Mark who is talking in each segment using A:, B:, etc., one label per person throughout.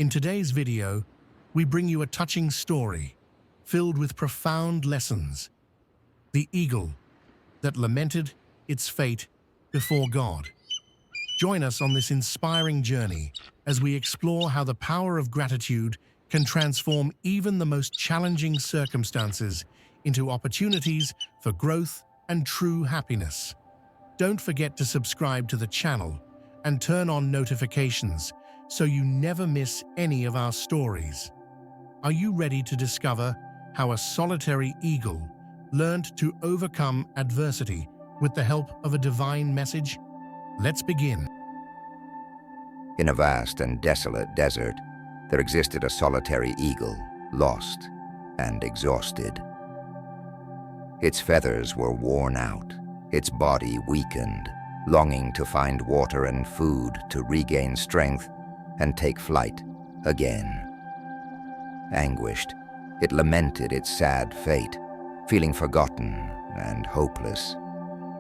A: In today's video, we bring you a touching story filled with profound lessons. The eagle that lamented its fate before God. Join us on this inspiring journey as we explore how the power of gratitude can transform even the most challenging circumstances into opportunities for growth and true happiness. Don't forget to subscribe to the channel and turn on notifications so you never miss any of our stories. Are you ready to discover how a solitary eagle learned to overcome adversity with the help of a divine message? Let's begin.
B: In a vast and desolate desert, there existed a solitary eagle, lost and exhausted. Its feathers were worn out, its body weakened, longing to find water and food to regain strength and take flight again. Anguished, it lamented its sad fate, feeling forgotten and hopeless.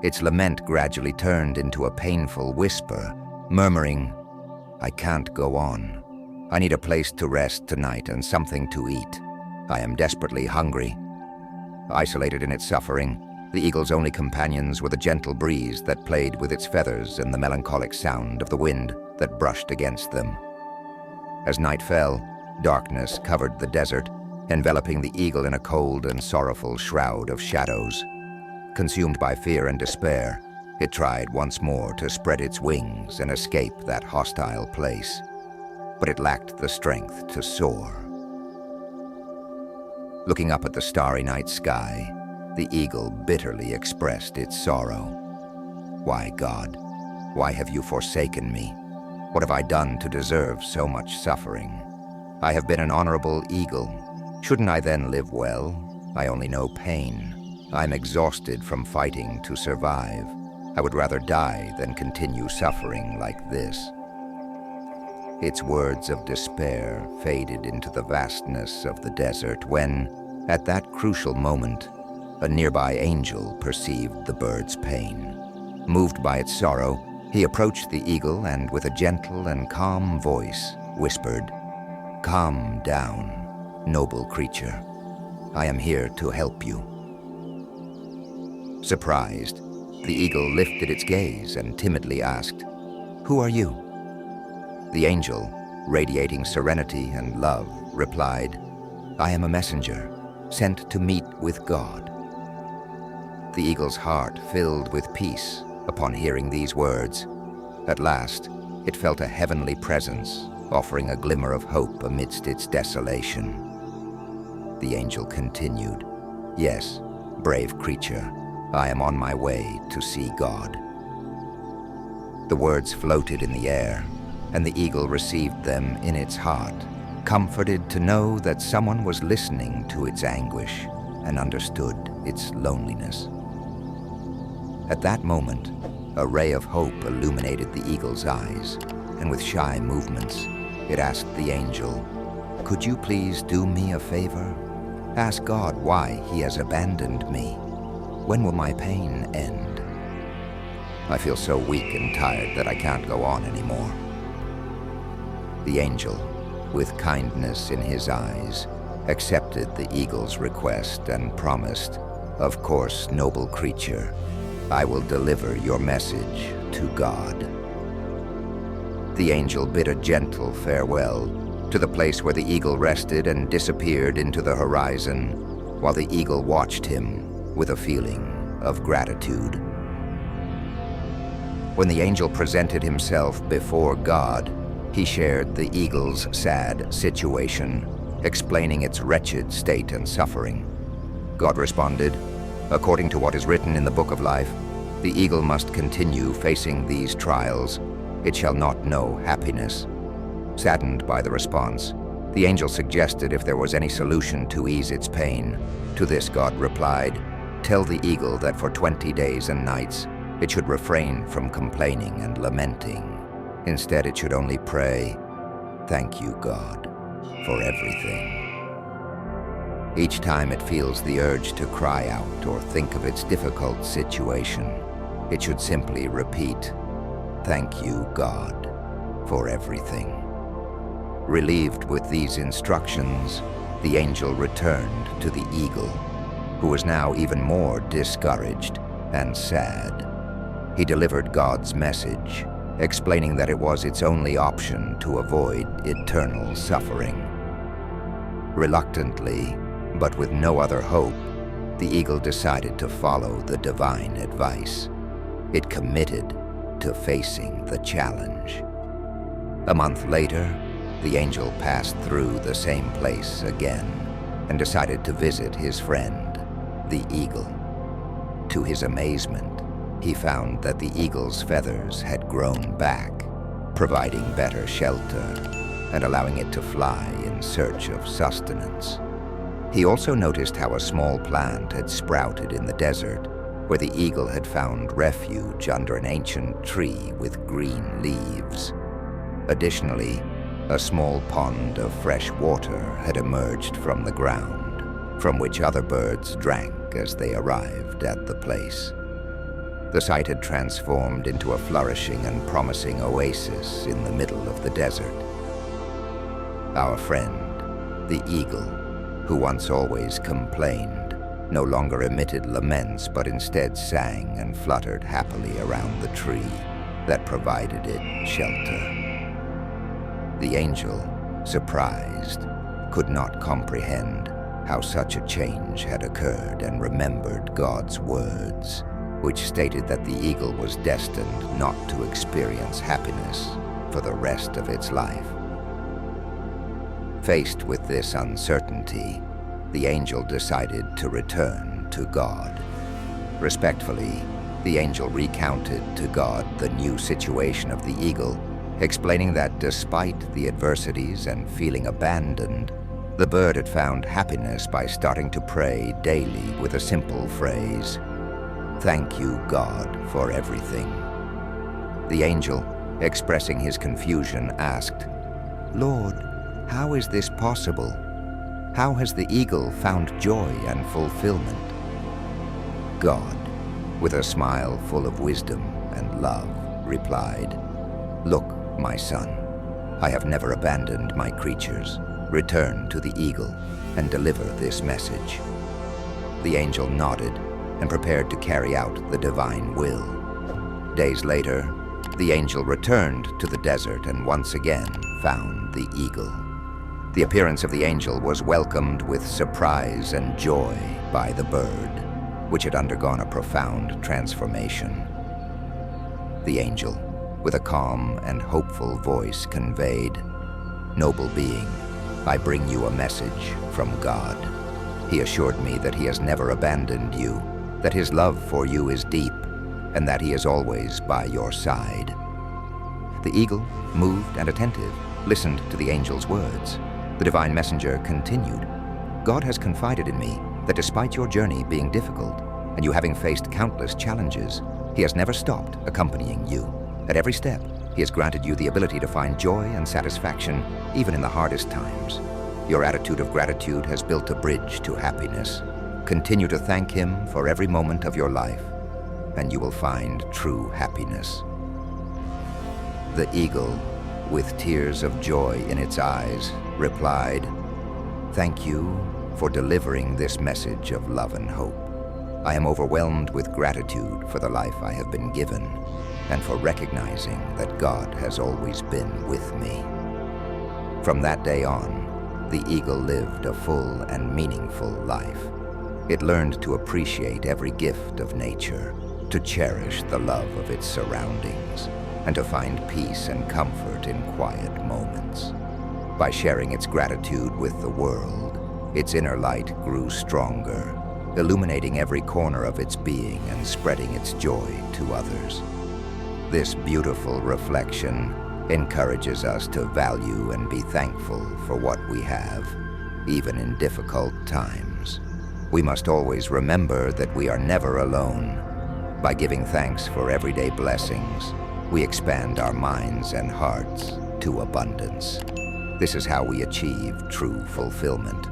B: Its lament gradually turned into a painful whisper, murmuring, "I can't go on. I need a place to rest tonight and something to eat. I am desperately hungry." Isolated in its suffering, the eagle's only companions were the gentle breeze that played with its feathers and the melancholic sound of the wind that brushed against them. As night fell, darkness covered the desert, enveloping the eagle in a cold and sorrowful shroud of shadows. Consumed by fear and despair, it tried once more to spread its wings and escape that hostile place. But it lacked the strength to soar. Looking up at the starry night sky, the eagle bitterly expressed its sorrow. "Why, God, why have you forsaken me? What have I done to deserve so much suffering? I have been an honorable eagle. Shouldn't I then live well? I only know pain. I'm exhausted from fighting to survive. I would rather die than continue suffering like this." Its words of despair faded into the vastness of the desert when, at that crucial moment, a nearby angel perceived the bird's pain. Moved by its sorrow, he approached the eagle and, with a gentle and calm voice, whispered, "Calm down, noble creature. I am here to help you." Surprised, the eagle lifted its gaze and timidly asked, "Who are you?" The angel, radiating serenity and love, replied, "I am a messenger, sent to meet with God." The eagle's heart filled with peace upon hearing these words. At last, it felt a heavenly presence, offering a glimmer of hope amidst its desolation. The angel continued, "Yes, brave creature, I am on my way to see God." The words floated in the air, and the eagle received them in its heart, comforted to know that someone was listening to its anguish and understood its loneliness. At that moment, a ray of hope illuminated the eagle's eyes, and with shy movements, it asked the angel, "Could you please do me a favor? Ask God why he has abandoned me. When will my pain end? I feel so weak and tired that I can't go on anymore." The angel, with kindness in his eyes, accepted the eagle's request and promised, "Of course, noble creature, I will deliver your message to God." The angel bid a gentle farewell to the place where the eagle rested and disappeared into the horizon, while the eagle watched him with a feeling of gratitude. When the angel presented himself before God, he shared the eagle's sad situation, explaining its wretched state and suffering. God responded, "According to what is written in the book of life, the eagle must continue facing these trials. It shall not know happiness." Saddened by the response, the angel suggested if there was any solution to ease its pain. To this God replied, "Tell the eagle that for 20 days and nights it should refrain from complaining and lamenting. Instead, it should only pray, 'Thank you, God, for everything.' Each time it feels the urge to cry out or think of its difficult situation, it should simply repeat, 'Thank you, God, for everything.'" Relieved with these instructions, the angel returned to the eagle, who was now even more discouraged and sad. He delivered God's message, explaining that it was its only option to avoid eternal suffering. Reluctantly, but with no other hope, the eagle decided to follow the divine advice. It committed to facing the challenge. A month later, the angel passed through the same place again and decided to visit his friend, the eagle. To his amazement, he found that the eagle's feathers had grown back, providing better shelter and allowing it to fly in search of sustenance. He also noticed how a small plant had sprouted in the desert, where the eagle had found refuge under an ancient tree with green leaves. Additionally, a small pond of fresh water had emerged from the ground, from which other birds drank as they arrived at the place. The site had transformed into a flourishing and promising oasis in the middle of the desert. Our friend, the eagle, who once always complained, no longer emitted laments but instead sang and fluttered happily around the tree that provided it shelter. The angel, surprised, could not comprehend how such a change had occurred and remembered God's words, which stated that the eagle was destined not to experience happiness for the rest of its life. Faced with this uncertainty, the angel decided to return to God. Respectfully, the angel recounted to God the new situation of the eagle, explaining that despite the adversities and feeling abandoned, the bird had found happiness by starting to pray daily with a simple phrase, "Thank you, God, for everything." The angel, expressing his confusion, asked, "Lord, how is this possible? How has the eagle found joy and fulfillment?" God, with a smile full of wisdom and love, replied, "Look, my son, I have never abandoned my creatures. Return to the eagle and deliver this message." The angel nodded and prepared to carry out the divine will. Days later, the angel returned to the desert and once again found the eagle. The appearance of the angel was welcomed with surprise and joy by the bird, which had undergone a profound transformation. The angel, with a calm and hopeful voice, conveyed, "Noble being, I bring you a message from God. He assured me that he has never abandoned you, that his love for you is deep, and that he is always by your side." The eagle, moved and attentive, listened to the angel's words. The divine messenger continued, "God has confided in me that despite your journey being difficult and you having faced countless challenges, he has never stopped accompanying you. At every step, he has granted you the ability to find joy and satisfaction even in the hardest times. Your attitude of gratitude has built a bridge to happiness. Continue to thank him for every moment of your life, and you will find true happiness." The eagle, with tears of joy in its eyes, replied, "Thank you for delivering this message of love and hope. I am overwhelmed with gratitude for the life I have been given and for recognizing that God has always been with me." From that day on, the eagle lived a full and meaningful life. It learned to appreciate every gift of nature, to cherish the love of its surroundings, and to find peace and comfort in quiet moments. By sharing its gratitude with the world, its inner light grew stronger, illuminating every corner of its being and spreading its joy to others. This beautiful reflection encourages us to value and be thankful for what we have, even in difficult times. We must always remember that we are never alone. By giving thanks for everyday blessings, we expand our minds and hearts to abundance. This is how we achieve true fulfillment.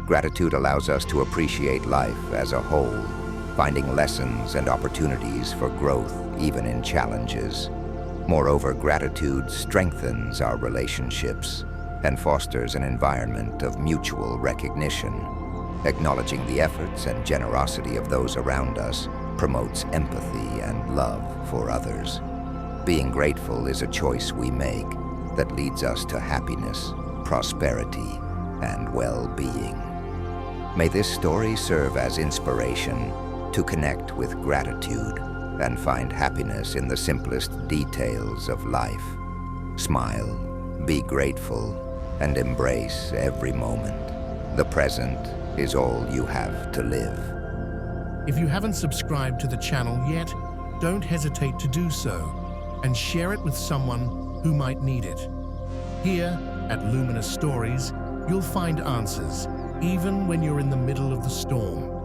B: Gratitude allows us to appreciate life as a whole, finding lessons and opportunities for growth even in challenges. Moreover, gratitude strengthens our relationships and fosters an environment of mutual recognition. Acknowledging the efforts and generosity of those around us promotes empathy and love for others. Being grateful is a choice we make that leads us to happiness, prosperity, and well-being. May this story serve as inspiration to connect with gratitude and find happiness in the simplest details of life. Smile, be grateful, and embrace every moment. The present is all you have to live.
A: If you haven't subscribed to the channel yet, don't hesitate to do so and share it with someone who might need it. Here at Luminous Stories, you'll find answers even when you're in the middle of the storm.